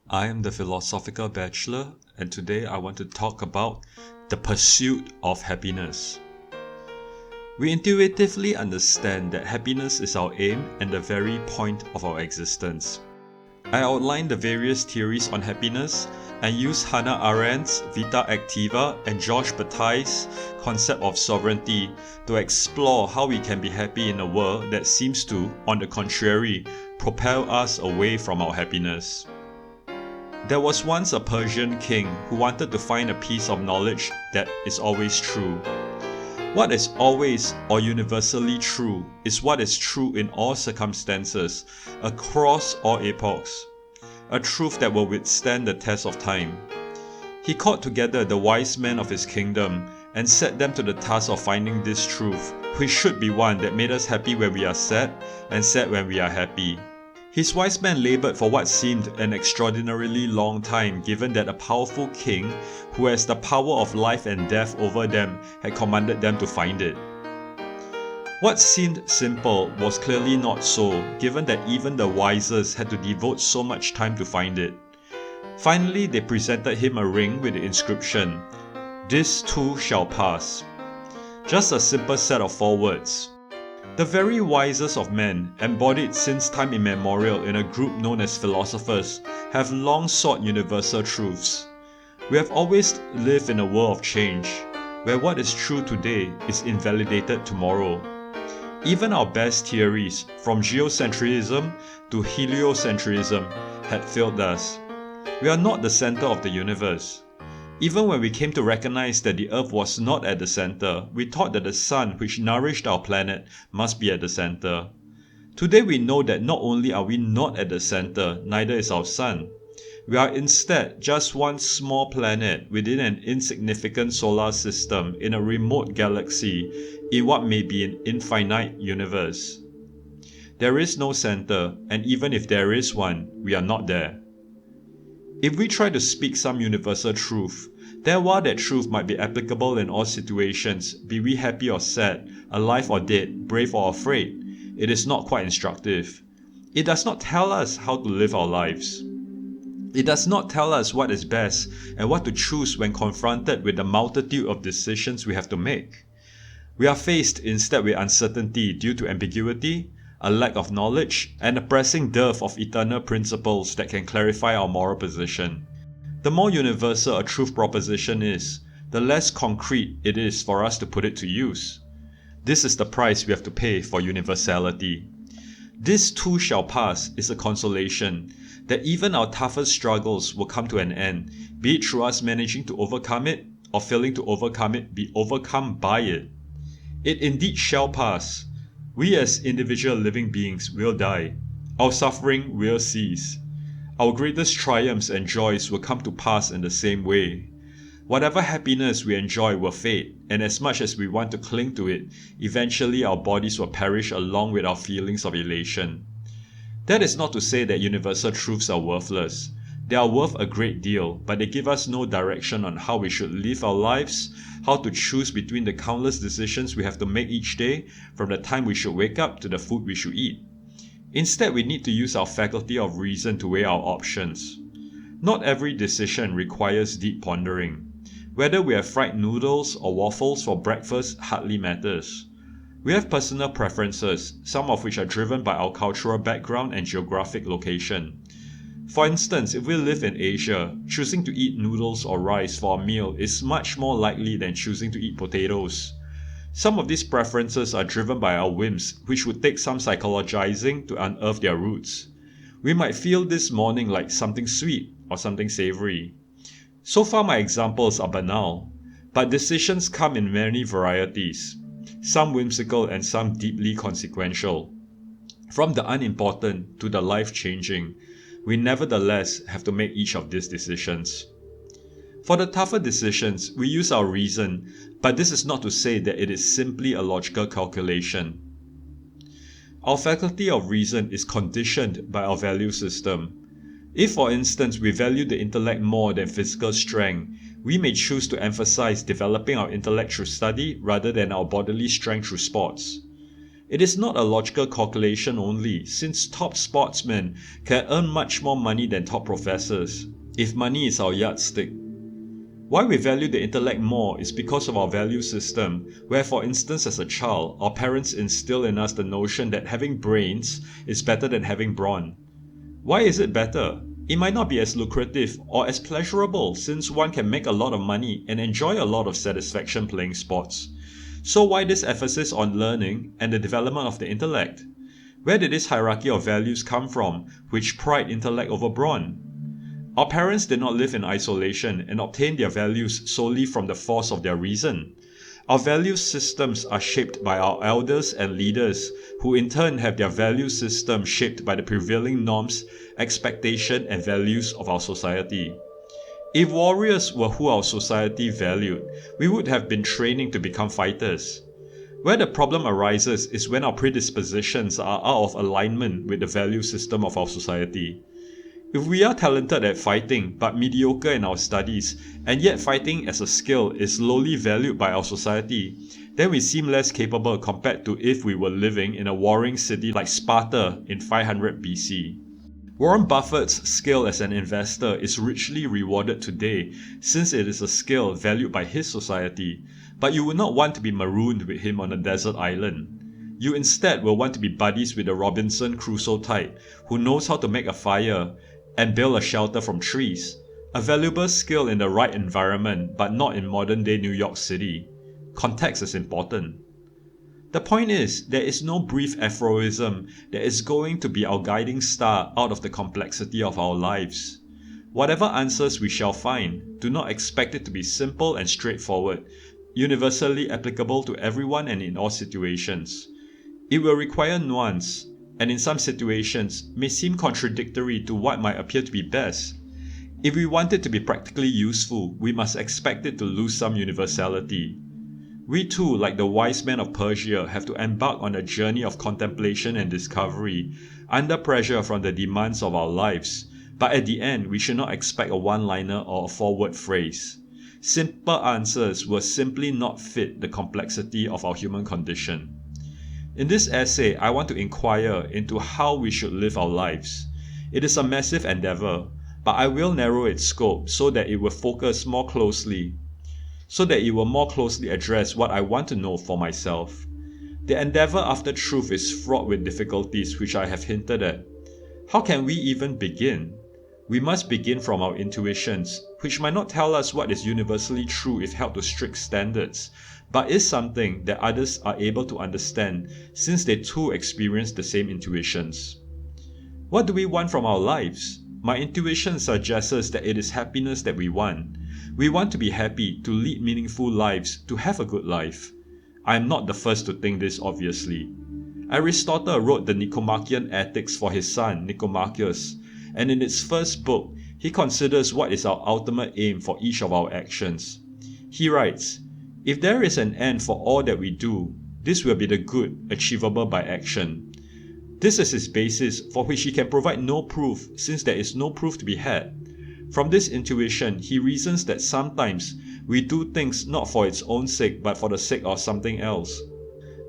I am the Philosophical Bachelor, and today I want to talk about the pursuit of happiness. We intuitively understand that happiness is our aim and the very point of our existence. I outlined the various theories on happiness and used Hannah Arendt's Vita Activa and Georges Bataille's concept of sovereignty to explore how we can be happy in a world that seems to, on the contrary, propel us away from our happiness. There was once a Persian king who wanted to find a piece of knowledge that is always true. What is always or universally true is what is true in all circumstances, across all epochs, a truth that will withstand the test of time. He called together the wise men of his kingdom and set them to the task of finding this truth, which should be one that made us happy when we are sad and sad when we are happy. His wise men labored for what seemed an extraordinarily long time, given that a powerful king, who has the power of life and death over them, had commanded them to find it. What seemed simple was clearly not so, given that even the wisest had to devote so much time to find it. Finally, they presented him a ring with the inscription, "This too shall pass." Just a simple set of 4 words. The very wisest of men, embodied since time immemorial in a group known as philosophers, have long sought universal truths. We have always lived in a world of change, where what is true today is invalidated tomorrow. Even our best theories, from geocentrism to heliocentrism, had failed us. We are not the center of the universe. Even when we came to recognize that the Earth was not at the center, we thought that the sun which nourished our planet must be at the center. Today we know that not only are we not at the center, neither is our sun. We are instead just one small planet within an insignificant solar system in a remote galaxy in what may be an infinite universe. There is no center, and even if there is one, we are not there. If we try to speak some universal truth, then while that truth might be applicable in all situations, be we happy or sad, alive or dead, brave or afraid, it is not quite instructive. It does not tell us how to live our lives. It does not tell us what is best and what to choose when confronted with the multitude of decisions we have to make. We are faced instead with uncertainty due to ambiguity, a lack of knowledge, and a pressing dearth of eternal principles that can clarify our moral position. The more universal a truth proposition is, the less concrete it is for us to put it to use. This is the price we have to pay for universality. This too shall pass is a consolation, that even our toughest struggles will come to an end, be it through us managing to overcome it, or failing to overcome it, be overcome by it. It indeed shall pass. We as individual living beings will die. Our suffering will cease. Our greatest triumphs and joys will come to pass in the same way. Whatever happiness we enjoy will fade, and as much as we want to cling to it, eventually our bodies will perish along with our feelings of elation. That is not to say that universal truths are worthless. They are worth a great deal, but they give us no direction on how we should live our lives, how to choose between the countless decisions we have to make each day, from the time we should wake up to the food we should eat. Instead, we need to use our faculty of reason to weigh our options. Not every decision requires deep pondering. Whether we have fried noodles or waffles for breakfast hardly matters. We have personal preferences, some of which are driven by our cultural background and geographic location. For instance, if we live in Asia, choosing to eat noodles or rice for a meal is much more likely than choosing to eat potatoes. Some of these preferences are driven by our whims, which would take some psychologizing to unearth their roots. We might feel this morning like something sweet or something savory. So far my examples are banal, but decisions come in many varieties, some whimsical and some deeply consequential. From the unimportant to the life-changing, we nevertheless have to make each of these decisions. For the tougher decisions, we use our reason, but this is not to say that it is simply a logical calculation. Our faculty of reason is conditioned by our value system. If, for instance, we value the intellect more than physical strength, we may choose to emphasize developing our intellect through study rather than our bodily strength through sports. It is not a logical calculation only, since top sportsmen can earn much more money than top professors, if money is our yardstick. Why we value the intellect more is because of our value system, where for instance as a child, our parents instill in us the notion that having brains is better than having brawn. Why is it better? It might not be as lucrative or as pleasurable, since one can make a lot of money and enjoy a lot of satisfaction playing sports. So why this emphasis on learning and the development of the intellect? Where did this hierarchy of values come from, which pride intellect over brawn? Our parents did not live in isolation and obtain their values solely from the force of their reason. Our value systems are shaped by our elders and leaders, who in turn have their value system shaped by the prevailing norms, expectation and values of our society. If warriors were who our society valued, we would have been training to become fighters. Where the problem arises is when our predispositions are out of alignment with the value system of our society. If we are talented at fighting but mediocre in our studies, and yet fighting as a skill is lowly valued by our society, then we seem less capable compared to if we were living in a warring city like Sparta in 500 BC. Warren Buffett's skill as an investor is richly rewarded today, since it is a skill valued by his society, but you would not want to be marooned with him on a desert island. You instead will want to be buddies with the Robinson Crusoe type, who knows how to make a fire and build a shelter from trees. A valuable skill in the right environment, but not in modern day New York City. Context is important. The point is, there is no brief aphorism that is going to be our guiding star out of the complexity of our lives. Whatever answers we shall find, do not expect it to be simple and straightforward, universally applicable to everyone and in all situations. It will require nuance, and in some situations may seem contradictory to what might appear to be best. If we want it to be practically useful, we must expect it to lose some universality. We too, like the wise men of Persia, have to embark on a journey of contemplation and discovery, under pressure from the demands of our lives, but at the end we should not expect a one-liner or a four-word phrase. Simple answers will simply not fit the complexity of our human condition. In this essay, I want to inquire into how we should live our lives. It is a massive endeavor, but I will narrow its scope so that it will more closely address what I want to know for myself. The endeavor after truth is fraught with difficulties which I have hinted at. How can we even begin? We must begin from our intuitions, which might not tell us what is universally true if held to strict standards, but is something that others are able to understand since they too experience the same intuitions. What do we want from our lives? My intuition suggests that it is happiness that we want. We want to be happy, to lead meaningful lives, to have a good life. I am not the first to think this, obviously. Aristotle wrote the Nicomachean Ethics for his son, Nicomachus, and in its first book, he considers what is our ultimate aim for each of our actions. He writes, "If there is an end for all that we do, this will be the good achievable by action." This is his basis, for which he can provide no proof, since there is no proof to be had. From this intuition, he reasons that sometimes we do things not for its own sake, but for the sake of something else.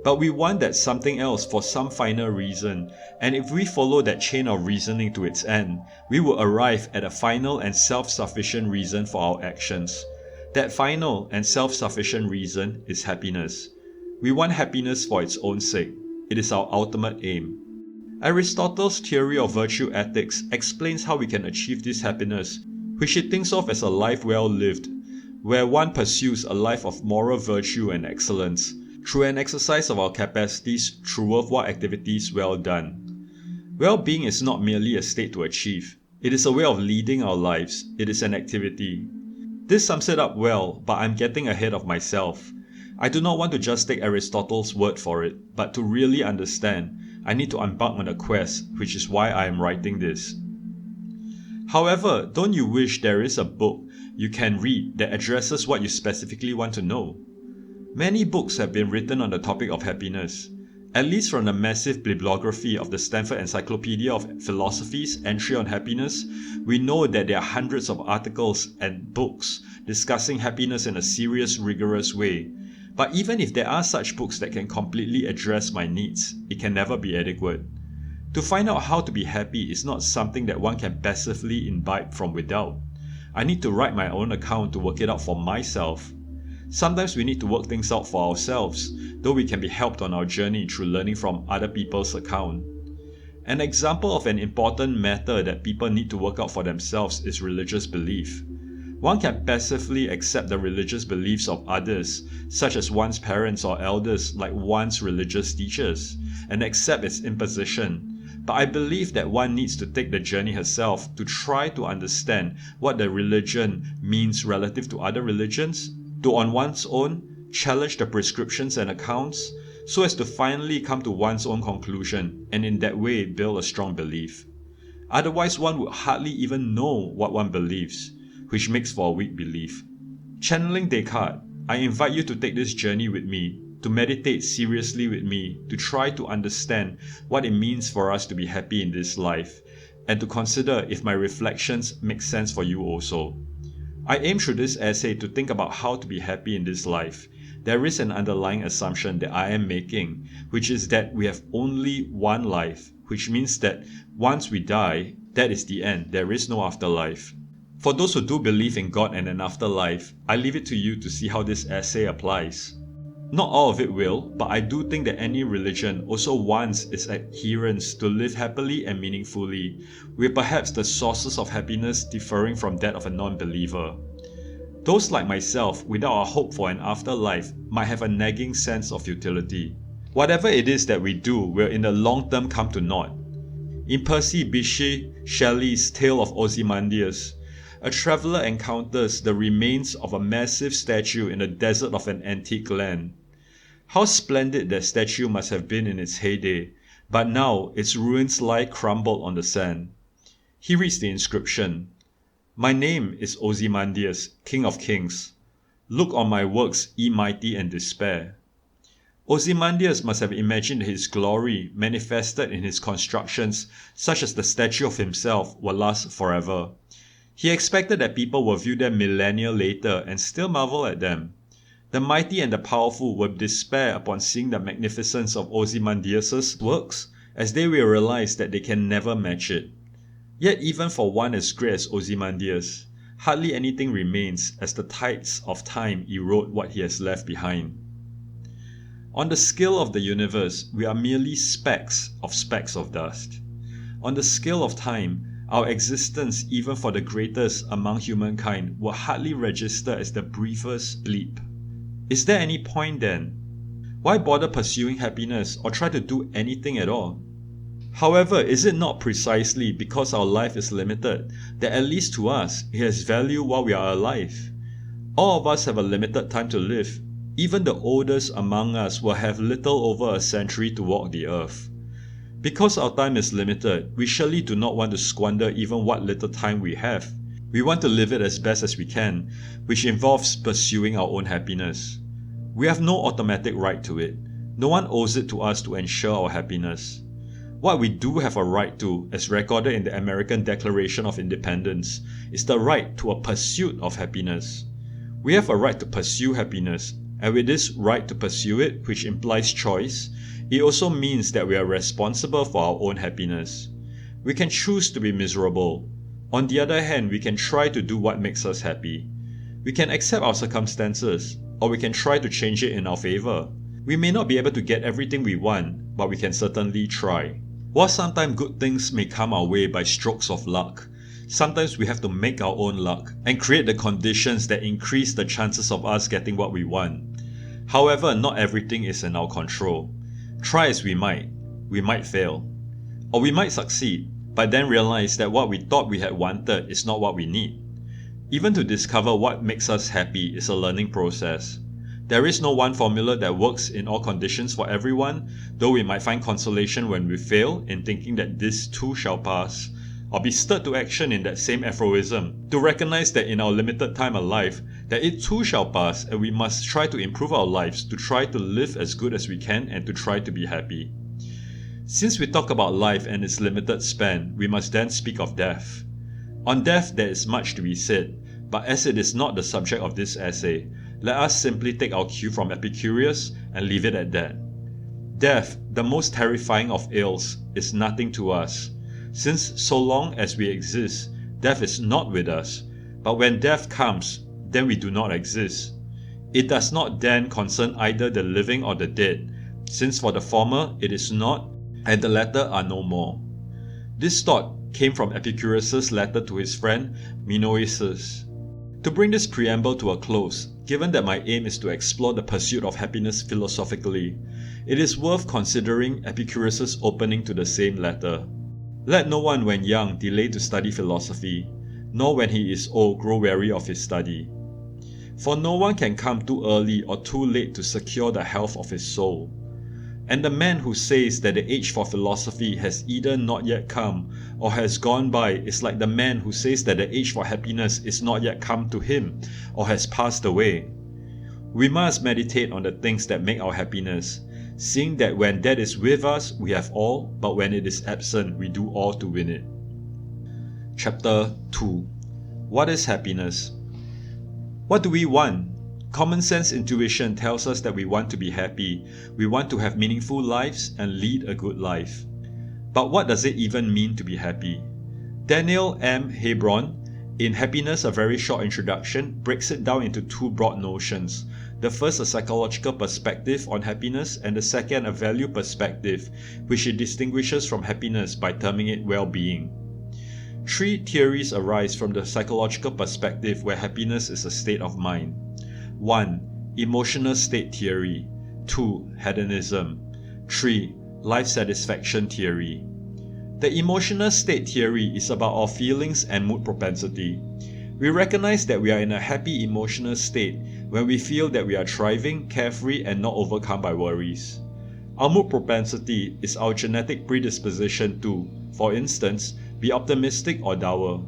But we want that something else for some final reason, and if we follow that chain of reasoning to its end, we will arrive at a final and self-sufficient reason for our actions. That final and self-sufficient reason is happiness. We want happiness for its own sake. It is our ultimate aim. Aristotle's theory of virtue ethics explains how we can achieve this happiness, which he thinks of as a life well lived, where one pursues a life of moral virtue and excellence, through an exercise of our capacities through worthwhile activities well done. Well-being is not merely a state to achieve. It is a way of leading our lives. It is an activity. This sums it up well, but I'm getting ahead of myself. I do not want to just take Aristotle's word for it, but to really understand, I need to embark on a quest, which is why I am writing this. However, don't you wish there is a book you can read that addresses what you specifically want to know? Many books have been written on the topic of happiness. At least from the massive bibliography of the Stanford Encyclopedia of Philosophy's entry on happiness, we know that there are hundreds of articles and books discussing happiness in a serious, rigorous way. But even if there are such books that can completely address my needs, it can never be adequate. To find out how to be happy is not something that one can passively imbibe from without. I need to write my own account to work it out for myself. Sometimes we need to work things out for ourselves, though we can be helped on our journey through learning from other people's account. An example of an important matter that people need to work out for themselves is religious belief. One can passively accept the religious beliefs of others, such as one's parents or elders like one's religious teachers, and accept its imposition. But I believe that one needs to take the journey herself to try to understand what the religion means relative to other religions, to on one's own challenge the prescriptions and accounts, so as to finally come to one's own conclusion and in that way build a strong belief. Otherwise one would hardly even know what one believes, which makes for a weak belief. Channeling Descartes, I invite you to take this journey with me, to meditate seriously with me, to try to understand what it means for us to be happy in this life, and to consider if my reflections make sense for you also. I aim through this essay to think about how to be happy in this life. There is an underlying assumption that I am making, which is that we have only one life, which means that once we die, that is the end, there is no afterlife. For those who do believe in God and an afterlife, I leave it to you to see how this essay applies. Not all of it will, but I do think that any religion also wants its adherents to live happily and meaningfully, with perhaps the sources of happiness differing from that of a non-believer. Those like myself, without a hope for an afterlife, might have a nagging sense of futility. Whatever it is that we do will in the long term come to naught. In Percy Bysshe Shelley's Tale of Ozymandias, a traveller encounters the remains of a massive statue in the desert of an antique land. How splendid that statue must have been in its heyday, but now its ruins lie crumbled on the sand. He reads the inscription, "My name is Ozymandias, King of Kings. Look on my works, ye mighty, and despair." Ozymandias must have imagined his glory manifested in his constructions, such as the statue of himself, will last forever. He expected that people will view them millennia later and still marvel at them. The mighty and the powerful will despair upon seeing the magnificence of Ozymandias' works, as they will realize that they can never match it. Yet even for one as great as Ozymandias, hardly anything remains as the tides of time erode what he has left behind. On the scale of the universe, we are merely specks of dust. On the scale of time, our existence, even for the greatest among humankind, will hardly register as the briefest bleep. Is there any point then? Why bother pursuing happiness or try to do anything at all? However, is it not precisely because our life is limited that at least to us, it has value while we are alive? All of us have a limited time to live. Even the oldest among us will have little over a century to walk the earth. Because our time is limited, we surely do not want to squander even what little time we have. We want to live it as best as we can, which involves pursuing our own happiness. We have no automatic right to it. No one owes it to us to ensure our happiness. What we do have a right to, as recorded in the American Declaration of Independence, is the right to a pursuit of happiness. We have a right to pursue happiness, and with this right to pursue it, which implies choice, it also means that we are responsible for our own happiness. We can choose to be miserable. On the other hand, we can try to do what makes us happy. We can accept our circumstances, or we can try to change it in our favor. We may not be able to get everything we want, but we can certainly try. While sometimes good things may come our way by strokes of luck, sometimes we have to make our own luck and create the conditions that increase the chances of us getting what we want. However, not everything is in our control. Try as we might fail. Or we might succeed, but then realize that what we thought we had wanted is not what we need. Even to discover what makes us happy is a learning process. There is no one formula that works in all conditions for everyone, though we might find consolation when we fail in thinking that this too shall pass, or be stirred to action in that same aphorism, to recognize that in our limited time alive, that it too shall pass and we must try to improve our lives, to try to live as good as we can and to try to be happy. Since we talk about life and its limited span, we must then speak of death. On death there is much to be said, but as it is not the subject of this essay, Let us simply take our cue from Epicurus and leave it at that. Death, the most terrifying of ills, is nothing to us, since so long as we exist, death is not with us. But when death comes, then we do not exist. It does not then concern either the living or the dead, since for the former it is not, and the latter are no more. This thought came from Epicurus' letter to his friend Menoesis. To bring this preamble to a close, given that my aim is to explore the pursuit of happiness philosophically, it is worth considering Epicurus' opening to the same letter. Let no one when young delay to study philosophy, nor when he is old grow weary of his study. For no one can come too early or too late to secure the health of his soul. And the man who says that the age for philosophy has either not yet come or has gone by is like the man who says that the age for happiness is not yet come to him or has passed away. We must meditate on the things that make our happiness, seeing that when that is with us, we have all, but when it is absent, we do all to win it. Chapter 2. What is happiness? What do we want? Common sense intuition tells us that we want to be happy, we want to have meaningful lives and lead a good life. But what does it even mean to be happy? Daniel M. Hebron, in Happiness, a Very Short Introduction, breaks it down into two broad notions. The first a psychological perspective on happiness, and the second a value perspective, which he distinguishes from happiness by terming it well-being. Three theories arise from the psychological perspective where happiness is a state of mind. 1. Emotional state theory. 2. Hedonism. 3. Life satisfaction theory. The emotional state theory is about our feelings and mood propensity. We recognize that we are in a happy emotional state when we feel that we are thriving, carefree, and not overcome by worries. Our mood propensity is our genetic predisposition to, for instance, be optimistic or dour.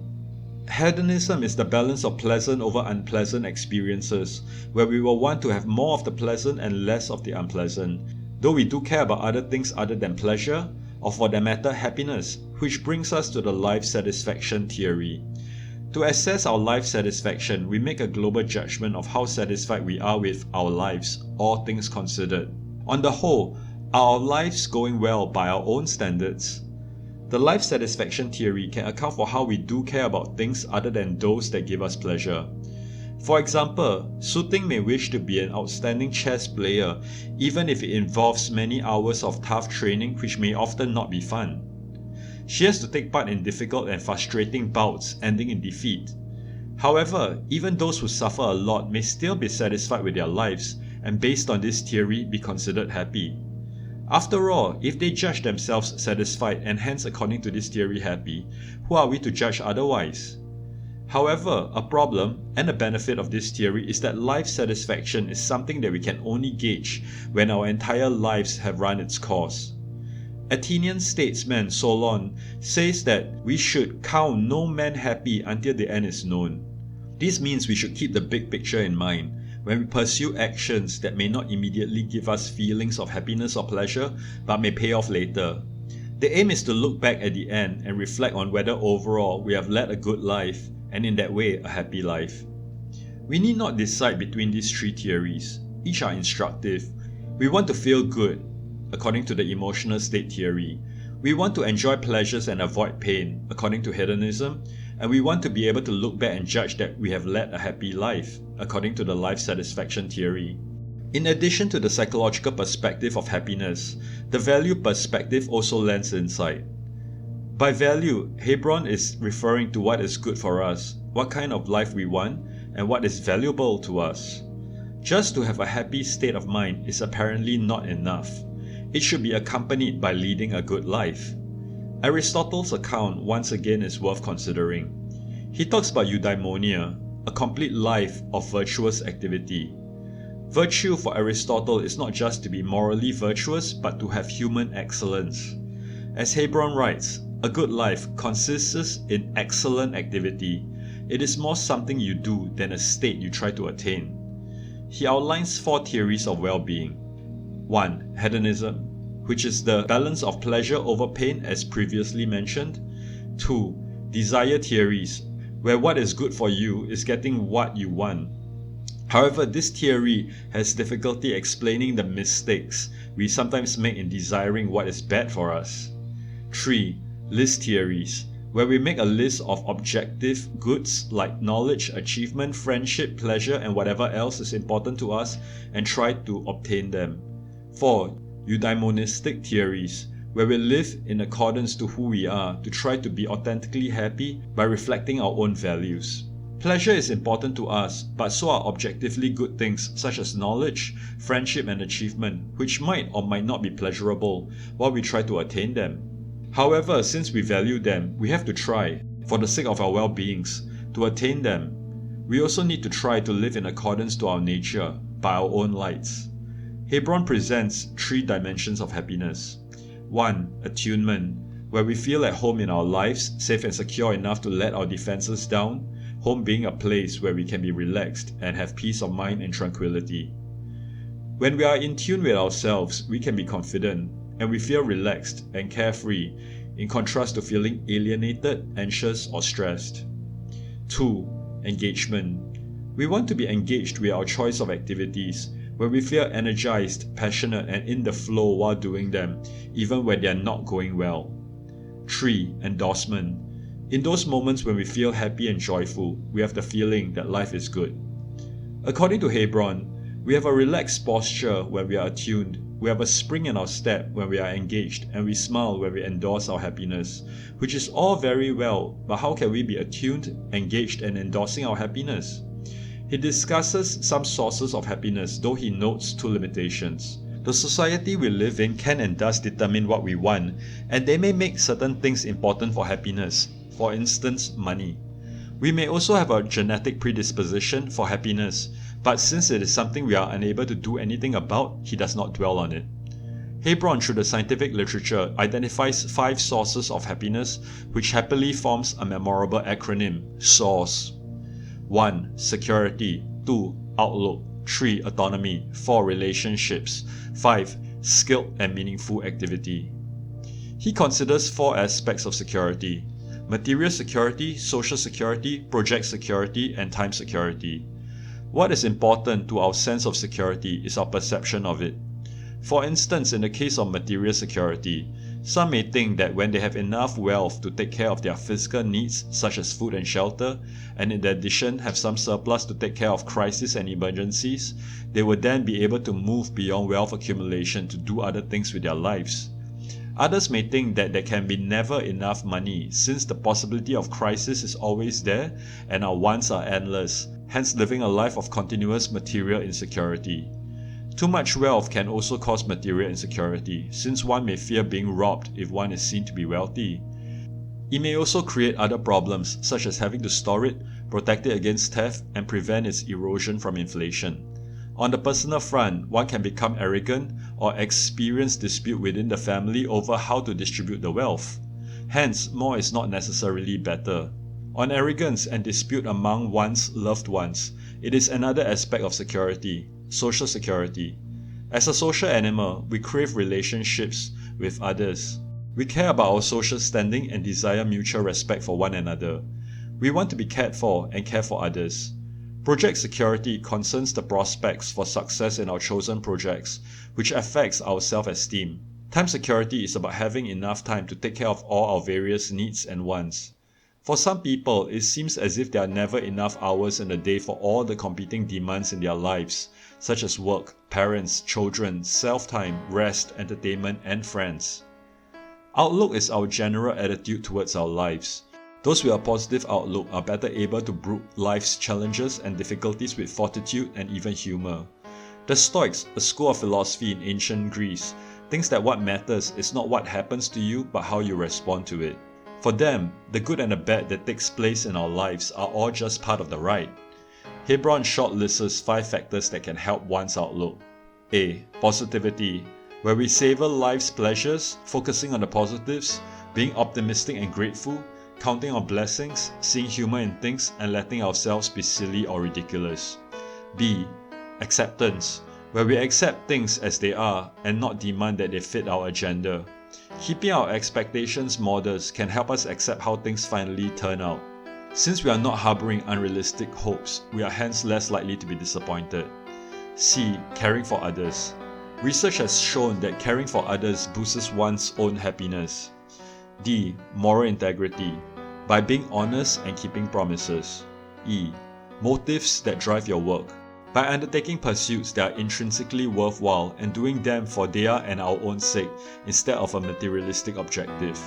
Hedonism is the balance of pleasant over unpleasant experiences, where we will want to have more of the pleasant and less of the unpleasant, though we do care about other things other than pleasure, or for that matter happiness, which brings us to the life satisfaction theory. To assess our life satisfaction, we make a global judgment of how satisfied we are with our lives, all things considered. On the whole, are our lives going well by our own standards? The life satisfaction theory can account for how we do care about things other than those that give us pleasure. For example, Su Ting may wish to be an outstanding chess player even if it involves many hours of tough training which may often not be fun. She has to take part in difficult and frustrating bouts ending in defeat. However, even those who suffer a lot may still be satisfied with their lives and based on this theory be considered happy. After all, if they judge themselves satisfied and hence according to this theory happy, who are we to judge otherwise? However, a problem and a benefit of this theory is that life satisfaction is something that we can only gauge when our entire lives have run its course. Athenian statesman Solon says that we should count no man happy until the end is known. This means we should keep the big picture in mind when we pursue actions that may not immediately give us feelings of happiness or pleasure, but may pay off later. The aim is to look back at the end and reflect on whether overall we have led a good life, and in that way a happy life. We need not decide between these three theories. Each are instructive. We want to feel good, according to the emotional state theory. We want to enjoy pleasures and avoid pain, according to hedonism, and we want to be able to look back and judge that we have led a happy life, according to the life satisfaction theory. In addition to the psychological perspective of happiness, the value perspective also lends insight. By value, Hebron is referring to what is good for us, what kind of life we want, and what is valuable to us. Just to have a happy state of mind is apparently not enough. It should be accompanied by leading a good life. Aristotle's account once again is worth considering. He talks about eudaimonia, a complete life of virtuous activity. Virtue for Aristotle is not just to be morally virtuous, but to have human excellence. As Hebron writes, a good life consists in excellent activity. It is more something you do than a state you try to attain. He outlines 4 theories of well-being. 1. Hedonism, which is the balance of pleasure over pain as previously mentioned. 2. Desire theories, where what is good for you is getting what you want. However, this theory has difficulty explaining the mistakes we sometimes make in desiring what is bad for us. 3. List theories, where we make a list of objective goods like knowledge, achievement, friendship, pleasure, and whatever else is important to us and try to obtain them. 4. Eudaimonistic theories, where we live in accordance to who we are to try to be authentically happy by reflecting our own values. Pleasure is important to us, but so are objectively good things such as knowledge, friendship, and achievement, which might or might not be pleasurable while we try to attain them. However, since we value them, we have to try, for the sake of our well-beings, to attain them. We also need to try to live in accordance to our nature, by our own lights. Hebron presents 3 dimensions of happiness. 1. Attunement, where we feel at home in our lives, safe and secure enough to let our defenses down, home being a place where we can be relaxed and have peace of mind and tranquility. When we are in tune with ourselves, we can be confident, and we feel relaxed and carefree, in contrast to feeling alienated, anxious, or stressed. 2. Engagement. We want to be engaged with our choice of activities, where we feel energized, passionate, and in the flow while doing them, even when they are not going well. 3. Endorsement. In those moments when we feel happy and joyful, we have the feeling that life is good. According to Hebron, we have a relaxed posture when we are attuned, we have a spring in our step when we are engaged, and we smile when we endorse our happiness, which is all very well, but how can we be attuned, engaged, and endorsing our happiness? He discusses some sources of happiness, though he notes 2 limitations. The society we live in can and does determine what we want, and they may make certain things important for happiness. For instance, money. We may also have a genetic predisposition for happiness, but since it is something we are unable to do anything about, he does not dwell on it. Hebron, through the scientific literature, identifies 5 sources of happiness, which happily forms a memorable acronym, SOURCE. 1. Security. 2. Outlook. 3. Autonomy. 4. Relationships. 5. Skilled and meaningful activity. He considers 4 aspects of security: material security, social security, project security, and time security. What is important to our sense of security is our perception of it. For instance, in the case of material security, some may think that when they have enough wealth to take care of their physical needs such as food and shelter, and in addition have some surplus to take care of crises and emergencies, they will then be able to move beyond wealth accumulation to do other things with their lives. Others may think that there can be never enough money, since the possibility of crisis is always there and our wants are endless, hence living a life of continuous material insecurity. Too much wealth can also cause material insecurity, since one may fear being robbed if one is seen to be wealthy. It may also create other problems, such as having to store it, protect it against theft, and prevent its erosion from inflation. On the personal front, one can become arrogant or experience dispute within the family over how to distribute the wealth. Hence, more is not necessarily better. On arrogance and dispute among one's loved ones, it is another aspect of security, social security. As a social animal, we crave relationships with others. We care about our social standing and desire mutual respect for one another. We want to be cared for and care for others. Project security concerns the prospects for success in our chosen projects, which affects our self-esteem. Time security is about having enough time to take care of all our various needs and wants. For some people, it seems as if there are never enough hours in a day for all the competing demands in their lives, such as work, parents, children, self-time, rest, entertainment, and friends. Outlook is our general attitude towards our lives. Those with a positive outlook are better able to brook life's challenges and difficulties with fortitude and even humor. The Stoics, a school of philosophy in ancient Greece, thinks that what matters is not what happens to you but how you respond to it. For them, the good and the bad that takes place in our lives are all just part of the ride. Hebron shortlists 5 factors that can help one's outlook. A. Positivity, where we savor life's pleasures, focusing on the positives, being optimistic and grateful, counting on blessings, seeing humor in things, and letting ourselves be silly or ridiculous. B. Acceptance, where we accept things as they are and not demand that they fit our agenda. Keeping our expectations modest can help us accept how things finally turn out. Since we are not harboring unrealistic hopes, we are hence less likely to be disappointed. C. Caring for others. Research has shown that caring for others boosts one's own happiness. D. Moral integrity. By being honest and keeping promises. E. Motives that drive your work. By undertaking pursuits that are intrinsically worthwhile and doing them for their and our own sake instead of a materialistic objective.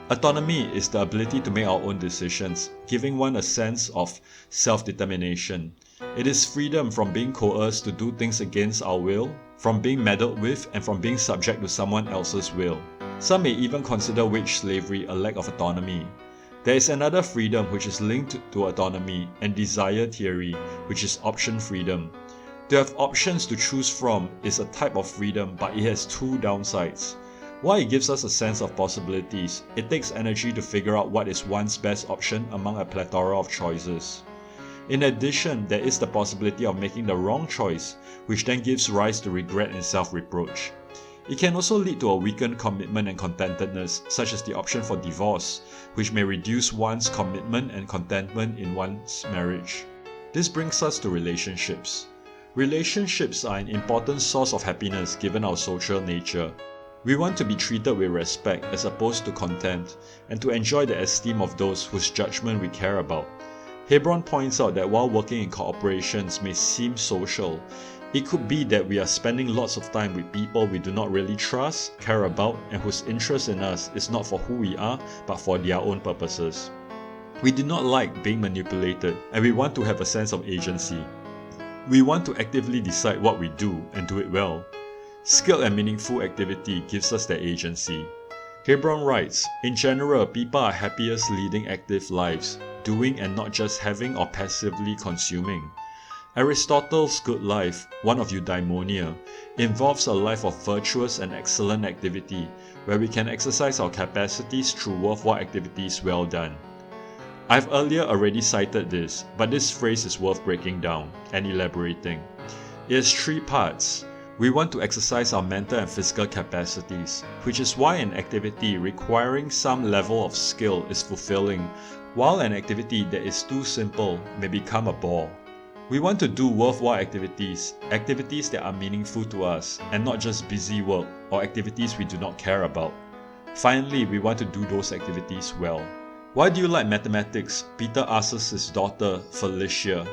Autonomy is the ability to make our own decisions, giving one a sense of self-determination. It is freedom from being coerced to do things against our will, from being meddled with, and from being subject to someone else's will. Some may even consider wage slavery a lack of autonomy. There is another freedom which is linked to autonomy and desire theory, which is option freedom. To have options to choose from is a type of freedom, but it has two downsides. While it gives us a sense of possibilities, it takes energy to figure out what is one's best option among a plethora of choices. In addition, there is the possibility of making the wrong choice, which then gives rise to regret and self-reproach. It can also lead to a weakened commitment and contentedness, such as the option for divorce, which may reduce one's commitment and contentment in one's marriage. This brings us to relationships. Relationships are an important source of happiness given our social nature. We want to be treated with respect as opposed to contempt, and to enjoy the esteem of those whose judgment we care about. Hebron points out that while working in corporations may seem social, it could be that we are spending lots of time with people we do not really trust, care about, and whose interest in us is not for who we are, but for their own purposes. We do not like being manipulated, and we want to have a sense of agency. We want to actively decide what we do and do it well. Skilled and meaningful activity gives us that agency. Hebron writes, in general, people are happiest leading active lives, doing and not just having or passively consuming. Aristotle's good life, one of eudaimonia, involves a life of virtuous and excellent activity, where we can exercise our capacities through worthwhile activities well done. I've earlier already cited this, but this phrase is worth breaking down and elaborating. It has three parts. We want to exercise our mental and physical capacities, which is why an activity requiring some level of skill is fulfilling, while an activity that is too simple may become a bore. We want to do worthwhile activities that are meaningful to us, and not just busy work or activities we do not care about. Finally, we want to do those activities well. Why do you like mathematics? Peter asks his daughter, Felicia.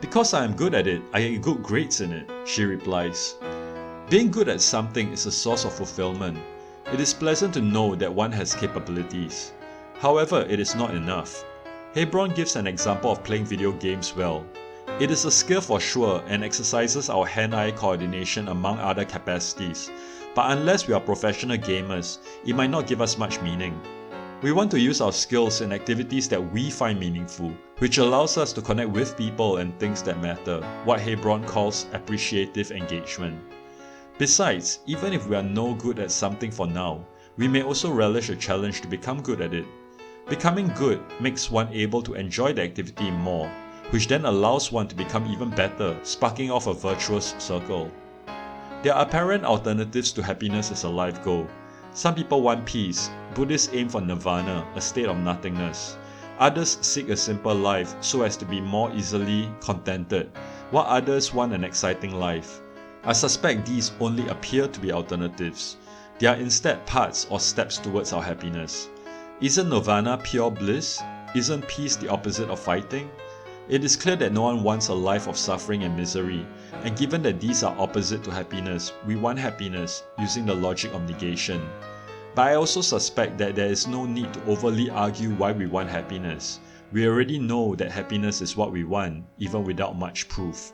Because I am good at it, I get good grades in it, she replies. Being good at something is a source of fulfillment. It is pleasant to know that one has capabilities. However, it is not enough. Hebron gives an example of playing video games well. It is a skill for sure and exercises our hand-eye coordination among other capacities, but unless we are professional gamers, it might not give us much meaning. We want to use our skills in activities that we find meaningful, which allows us to connect with people and things that matter, what Hebron calls appreciative engagement. Besides, even if we are no good at something for now, we may also relish a challenge to become good at it. Becoming good makes one able to enjoy the activity more, which then allows one to become even better, sparking off a virtuous circle. There are apparent alternatives to happiness as a life goal. Some people want peace. Buddhists aim for nirvana, a state of nothingness. Others seek a simple life so as to be more easily contented, while others want an exciting life. I suspect these only appear to be alternatives. They are instead paths or steps towards our happiness. Isn't nirvana pure bliss? Isn't peace the opposite of fighting? It is clear that no one wants a life of suffering and misery, and given that these are opposite to happiness, we want happiness using the logic of negation. But I also suspect that there is no need to overly argue why we want happiness. We already know that happiness is what we want, even without much proof.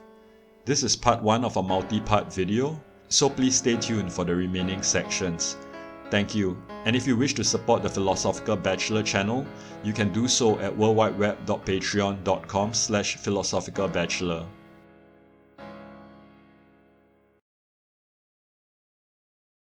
This is part 1 of a multi-part video, so please stay tuned for the remaining sections. Thank you, and if you wish to support the Philosophical Bachelor channel, you can do so at worldwideweb.patreon.com/philosophicalbachelor.